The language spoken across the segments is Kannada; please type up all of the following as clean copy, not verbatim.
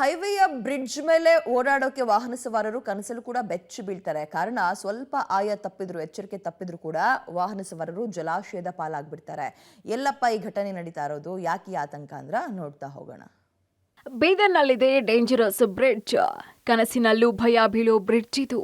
ಹೈವೇಯ ಬ್ರಿಡ್ಜ್ ಮೇಲೆ ಓಡಾಡೋಕೆ ವಾಹನ ಸವಾರರು ಕನಸಲು ಕೂಡ ಬೆಚ್ಚಿ ಬೀಳ್ತಾರೆ. ಕಾರಣ ಸ್ವಲ್ಪ ಎಚ್ಚರಿಕೆ ತಪ್ಪಿದ್ರು ಕೂಡ ವಾಹನ ಸವಾರರು ಜಲಾಶಯದ ಪಾಲಾಗ್ಬಿಡ್ತಾರೆ. ಎಲ್ಲಪ್ಪ ಈ ಘಟನೆ ನಡೀತಾ ಇರೋದು, ಯಾಕೆ ಈ ಆತಂಕ ಅಂದ್ರ ನೋಡ್ತಾ ಹೋಗೋಣ. ಬೀದರ್ನಲ್ಲಿದೆ ಡೇಂಜರಸ್ ಬ್ರಿಡ್ಜ್. ಕನಸಿನಲ್ಲೂ ಭಯ ಬೀಳೋ ಬ್ರಿಡ್ಜ್ ಇದು.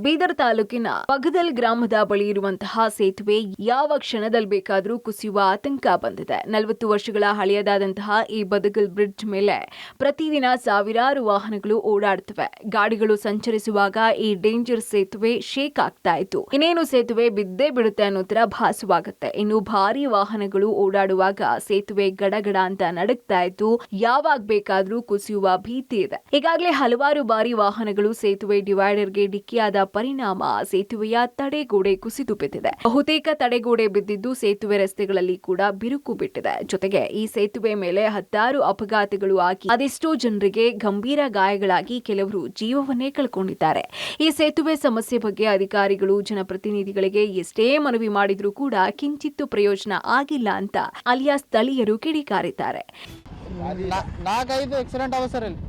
ಬೀದರ್ ತಾಲೂಕಿನ ಪಗದಲ್ ಗ್ರಾಮದ ಬಳಿ ಇರುವಂತಹ ಸೇತುವೆ ಯಾವ ಕ್ಷಣದಲ್ಲಿ ಬೇಕಾದರೂ ಕುಸಿಯುವ ಆತಂಕ ಬಂದಿದೆ. 40 ವರ್ಷಗಳ ಹಳೆಯದಾದಂತಹ ಈ ಬದಗಲ್ ಬ್ರಿಡ್ಜ್ ಮೇಲೆ ಪ್ರತಿದಿನ ಸಾವಿರಾರು ವಾಹನಗಳು ಓಡಾಡುತ್ತವೆ. ಗಾಡಿಗಳು ಸಂಚರಿಸುವಾಗ ಈ ಡೇಂಜರ್ ಸೇತುವೆ ಶೇಕ್ ಆಗ್ತಾ ಇತ್ತು. ಇನ್ನೇನು ಸೇತುವೆ ಬಿದ್ದೇ ಬಿಡುತ್ತೆ ಅನ್ನೋ ತರ ಭಾಸವಾಗುತ್ತೆ. ಇನ್ನು ಭಾರಿ ವಾಹನಗಳು ಓಡಾಡುವಾಗ ಸೇತುವೆ ಗಡಗಡ ಅಂತ ನಡುಗ್ತಾ ಇತ್ತು. ಯಾವಾಗ ಬೇಕಾದ್ರೂ ಕುಸಿಯುವ ಭೀತಿ ಇದೆ. ಈಗಾಗಲೇ ಹಲವಾರು ಬಾರಿ ವಾಹನಗಳು ಸೇತುವೆ ಡಿವೈಡರ್ಗೆ ಡಿಕ್ಕಿಯಾದ ಪರಿಣಾಮ ಸೇತುವೆಯ ತಡೆಗೋಡೆ ಕುಸಿದು ಬಿದ್ದಿದೆ. ಬಹುತೇಕ ತಡೆಗೋಡೆ ಬಿದ್ದಿದ್ದು ಸೇತುವೆ ರಸ್ತೆಗಳಲ್ಲಿ ಕೂಡ ಬಿರುಕು ಬಿಟ್ಟಿದೆ. ಜೊತೆಗೆ ಈ ಸೇತುವೆ ಮೇಲೆ ಹತ್ತಾರು ಅಪಘಾತಗಳು ಆಗಿ ಅದೆಷ್ಟೋ ಜನರಿಗೆ ಗಂಭೀರ ಗಾಯಗಳಾಗಿ ಕೆಲವರು ಜೀವವನ್ನೇ ಕಳ್ಕೊಂಡಿದ್ದಾರೆ. ಈ ಸೇತುವೆ ಸಮಸ್ಯೆ ಬಗ್ಗೆ ಅಧಿಕಾರಿಗಳು ಜನಪ್ರತಿನಿಧಿಗಳಿಗೆ ಎಷ್ಟೇ ಮನವಿ ಮಾಡಿದ್ರೂ ಕೂಡ ಕಿಂಚಿತ್ತು ಪ್ರಯೋಜನ ಆಗಿಲ್ಲ ಅಂತ ಅಲ್ಲಿಯ ಸ್ಥಳೀಯರು ಕಿಡಿಕಾರಿದ್ದಾರೆ. 4-5 ಆಕ್ಸಿಡೆಂಟ್ ಅವ ಸರ್ ಇಲ್ಲಿ.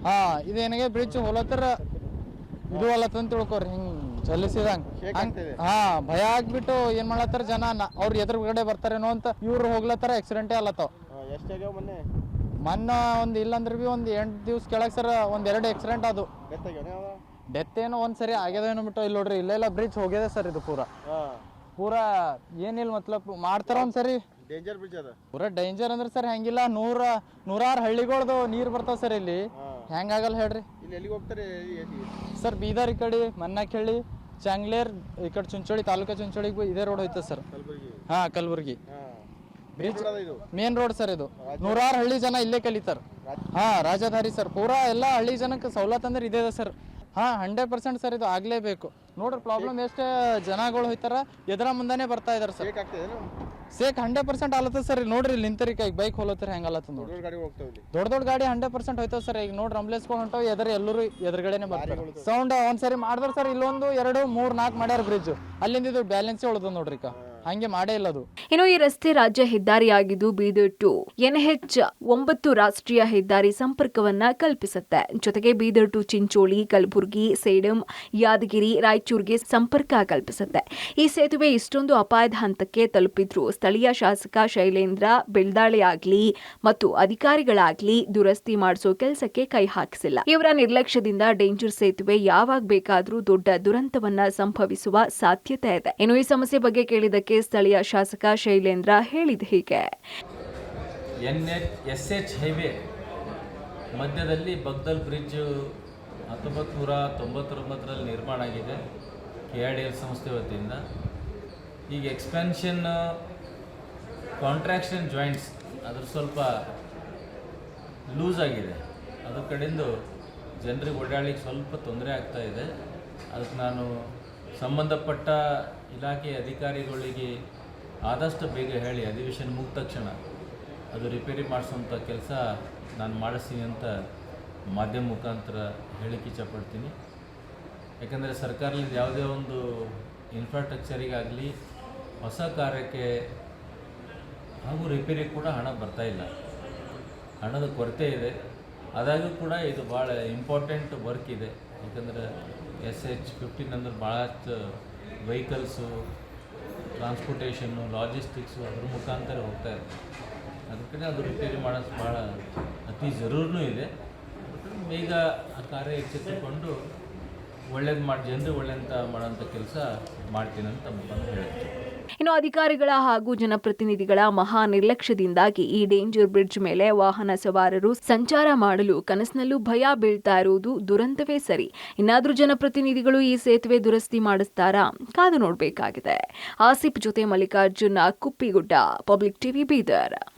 ಹಾ, ಇದೇನಿಗೆ ಬ್ರಿಡ್ಜ್ ಹೋಲತ್ತರ ಇದು ಅಲ್ಲತ್ತಂತ ತಿಳ್ಕೊರಿ, ಹಿಂಗ್ ಚಲಿಸಿದಂಗ ಭಯ ಆಗ್ಬಿಟ್ಟು ಏನ್ ಮಾಡ್ಲತ್ತಾರ ಜನ, ಅವ್ರ ಎದುರುಗಡೆ ಬರ್ತಾರೇನೋ ಅಂತ ಇವ್ರು ಹೋಗ್ಲತ್ತಾರ. ಆಕ್ಸಿಡೆಂಟೇ ಅಲ್ಲತ್ತಾವ. ಮೊನ್ನೆ ಒಂದ್ ಇಲ್ಲಂದ್ರ ಬಿ ಒಂದ್ 8 ದಿವ್ಸ ಕೆಳಗ್ ಸರ್ ಒಂದ್ 2 ಆಕ್ಸಿಡೆಂಟ್ ಅದು. ಡೆತ್ ಏನೋ ಒಂದ್ಸರಿ ಆಗ್ಯದೇನೋ ಬಿಟ್ಟು ಇಲ್ಲಿ ನೋಡ್ರಿ, ಇಲ್ಲೆಲ್ಲ ಬ್ರಿಡ್ಜ್ ಹೋಗ್ಯದ ಸರ್. ಇದು ಪೂರಾ ಏನಿಲ್ಲ ಮತ್ಲಬ್ ಮಾಡ್ತಾರ ಒಂದ್ಸರಿ. ಡೇಂಜರ್ ಬ್ರಿಡ್ಜ್ ಅದ, ಪೂರಾ ಡೇಂಜರ್ ಅಂದ್ರೆ ಸರ್ ಹೆಂಗಿಲ್ಲ, ನೂರಾರು ಹಳ್ಳಿಗಳದು ನೀರ್ ಬರ್ತಾವ ಸರ್ ಇಲ್ಲಿ. ಹೆಂಗಾಗಲ್ಲ ಹೇಳ್ರಿ. ಇಲ್ಲಿ ಎಲ್ಲಿಗೆ ಹೋಗ್ತಾರೆ ಸರ್? ಬೀದರ್ ಈ ಕಡೆ ಮನ್ನಾಕಹಳ್ಳಿ, ಚಾಂಗ್ಲೇರ್, ಈ ಕಡೆ ಚುಂಚೋಳಿ, ತಾಲೂಕಾ ಚುಂಚೋಳಿಗೆ ಇದೇ ರೋಡ್ ಹೋಯ್ತದೆ sir. Kalaburagi bridge main road sir ಇದು. ನೂರಾರು ಹಳ್ಳಿ ಜನ ಇಲ್ಲೇ ಕಲಿತಾರ. ರಾಜಧಾರಿ ಸರ್. ಪೂರಾ ಎಲ್ಲ ಹಳ್ಳಿ ಜನಕ್ಕೆ ಸವಲತ್ತು ಅಂದ್ರೆ ಇದೆ ಸರ್. 100% ಸರ್, ಇದು ಆಗ್ಲೇಬೇಕು. ನೋಡ್ರಿ ಪ್ರಾಬ್ಲಮ್ ಎಷ್ಟೇ ಜನಗಳು ಹೋಯ್ತಾರ, ಎದರ ಮುಂದಾನೆ ಬರ್ತಾ ಇದಾರೆ ಸರ್. Sake 100% ಆಲತ್ತದ sir. ಇಲ್ಲಿ ನೋಡ್ರಿ, ಇಲ್ಲಿ ನಿಂತರಿ ಈಗ ಬೈಕ್ ಹೋಲತ್ತರ ಹೆಂಗ ಆಲತ್ತದ ನೋಡ್ರಿ. ದೊಡ್ಡ ಗಾಡಿ 100% ಹೋಯ್ತಾವ ಸರ್. ಈಗ ನೋಡ್ರಿ ಆಂಬುಲೆನ್ಸ್ಗಳು ಹೊಂಟಾವ, ಎಲ್ಲರೂ ಎದುರುಗಡೆನೆ ಬರ್ತಾರೆ. ಸೌಂಡ್ ಒಂದ್ಸರಿ ಮಾಡಿದ್ರ ಸರ್. ಇಲ್ಲೊಂದು 2 3 4 ಮಾಡ್ಯಾರ ಬ್ರಿಡ್ಜ್. ಅಲ್ಲಿಂದ ಇದು ಬ್ಯಾಲೆನ್ಸ್ ಉಳ್ದ ನೋಡ್ರಿ. ಹಂಗೆ ಮಾಡೇ ಇಲ್ಲ ಅದು. ಇನ್ನು ಈ ರಸ್ತೆ ರಾಜ್ಯ ಹೆದ್ದಾರಿಯಾಗಿದ್ದು ಬೀದರ್ ಟು NH9 ರಾಷ್ಟ್ರೀಯ ಹೆದ್ದಾರಿ ಸಂಪರ್ಕವನ್ನ ಕಲ್ಪಿಸುತ್ತೆ. ಜೊತೆಗೆ ಬೀದರ್ ಟು ಚಿಂಚೋಳಿ, ಕಲಬುರ್ಗಿ, ಸೇಡಂ, ಯಾದಗಿರಿ, ರಾಯಚೂರಿಗೆ ಸಂಪರ್ಕ ಕಲ್ಪಿಸುತ್ತೆ. ಈ ಸೇತುವೆ ಇಷ್ಟೊಂದು ಅಪಾಯದ ಹಂತಕ್ಕೆ ತಲುಪಿದ್ರು ಸ್ಥಳೀಯ ಶಾಸಕ ಶೈಲೇಂದ್ರ ಬೆಳ್ದಾಳೆ ಆಗ್ಲಿ ಮತ್ತು ಅಧಿಕಾರಿಗಳಾಗ್ಲಿ ದುರಸ್ತಿ ಮಾಡಿಸೋ ಕೆಲಸಕ್ಕೆ ಕೈ ಹಾಕಿಸಿಲ್ಲ. ಇವರ ನಿರ್ಲಕ್ಷ್ಯದಿಂದ ಡೇಂಜರ್ ಸೇತುವೆ ಯಾವಾಗ ಬೇಕಾದ್ರೂ ದೊಡ್ಡ ದುರಂತವನ್ನ ಸಂಭವಿಸುವ ಸಾಧ್ಯತೆ ಇದೆ. ಇನ್ನು ಈ ಸಮಸ್ಯೆ ಬಗ್ಗೆ ಕೇಳಿದಕ್ಕೆ ಸ್ಥಳೀಯ ಶಾಸಕ ಶೈಲೇಂದ್ರ ಹೇಳಿದ ಹೀಗೆ. NH ಹೈವೇ ಮಧ್ಯದಲ್ಲಿ ಬಗ್ದಲ್ ಬ್ರಿಡ್ಜ್ 1999ರಲ್ಲಿ ನಿರ್ಮಾಣ ಆಗಿದೆ KIDL ಸಂಸ್ಥೆ ವತಿಯಿಂದ. ಈಗ ಎಕ್ಸ್ಪೆನ್ಷನ್ ಕಾಂಟ್ರಾಕ್ಷನ್ ಜಾಯಿಂಟ್ಸ್ ಅದ್ರ ಸ್ವಲ್ಪ ಲೂಸ್ ಆಗಿದೆ. ಅದ್ರ ಕಡೆಯಿಂದ ಜನರಿಗೆ ಓಡಾಡಲಿಕ್ಕೆ ಸ್ವಲ್ಪ ತೊಂದರೆ ಆಗ್ತಾ ಇದೆ. ಅದಕ್ಕೆ ನಾನು ಸಂಬಂಧಪಟ್ಟ ಇಲಾಖೆ ಅಧಿಕಾರಿಗಳಿಗೆ ಆದಷ್ಟು ಬೇಗ ಹೇಳಿ ಅಧಿವೇಶನ ಮುಗಿದ ತಕ್ಷಣ ಅದು ರಿಪೇರಿ ಮಾಡಿಸೋಂಥ ಕೆಲಸ ನಾನು ಮಾಡಿಸ್ತೀನಿ ಅಂತ ಮಾಧ್ಯಮ ಮುಖಾಂತರ ಹೇಳಿಕ್ಕೆ ಇಚ್ಛಪಡ್ತೀನಿ. ಯಾಕಂದರೆ ಸರ್ಕಾರದಿಂದ ಯಾವುದೇ ಒಂದು ಇನ್ಫ್ರಾಸ್ಟ್ರಕ್ಚರಿಗಾಗಲಿ ಹೊಸ ಕಾರ್ಯಕ್ಕೆ ಹಾಗೂ ರಿಪೇರಿ ಕೂಡ ಹಣ ಬರ್ತಾಯಿಲ್ಲ. ಹಣದ ಕೊರತೆ ಇದೆ. ಆದಾಗ್ಯೂ ಕೂಡ ಇದು ಭಾಳ ಇಂಪಾರ್ಟೆಂಟ್ ವರ್ಕ್ ಇದೆ. ಯಾಕಂದರೆ SH15 ಅಂದ್ರೆ ಭಾಳಷ್ಟು ವೆಹಿಕಲ್ಸು, ಟ್ರಾನ್ಸ್ಪೋರ್ಟೇಷನ್ನು, ಲಾಜಿಸ್ಟಿಕ್ಸು ಅದ್ರ ಮುಖಾಂತರ ಹೋಗ್ತಾ ಇದೆ. ಅದಕ್ಕೆ ಅದು ರಿಪೇರಿ ಮಾಡೋದು ಭಾಳ ಅತಿ ಜರೂರನೂ ಇದೆ. ಬೇಗ ಆ ಕಾರ್ಯ ಎಚ್ಚೆತ್ತುಕೊಂಡು ಜನರಿಗೆ ಒಳ್ಳೆಂತ ಮಾಡೋಂಥ ಕೆಲಸ ಮಾಡ್ತೀನಿ ಅಂತ ಹೇಳ್ತೀನಿ. ಇನ್ನು ಅಧಿಕಾರಿಗಳ ಹಾಗೂ ಜನಪ್ರತಿನಿಧಿಗಳ ಮಹಾ ನಿರ್ಲಕ್ಷ್ಯದಿಂದಾಗಿ ಈ ಡೇಂಜರ್ ಬ್ರಿಡ್ಜ್ ಮೇಲೆ ವಾಹನ ಸವಾರರು ಸಂಚಾರ ಮಾಡಲು ಕನಸಿನಲ್ಲೂ ಭಯ ಬೀಳ್ತಾ ಇರುವುದು ದುರಂತವೇ ಸರಿ. ಇನ್ನಾದ್ರೂ ಜನಪ್ರತಿನಿಧಿಗಳು ಈ ಸೇತುವೆ ದುರಸ್ತಿ ಮಾಡಿಸ್ತಾರಾ? ಕಾದು ನೋಡಬೇಕಾಗಿದೆ. ಆಸಿಫ್ ಜೊತೆ ಮಲ್ಲಿಕಾರ್ಜುನ್, ಕುಪ್ಪಿಗುಡ್ಡ, ಪಬ್ಲಿಕ್ ಟಿವಿ, ಬೀದರ್.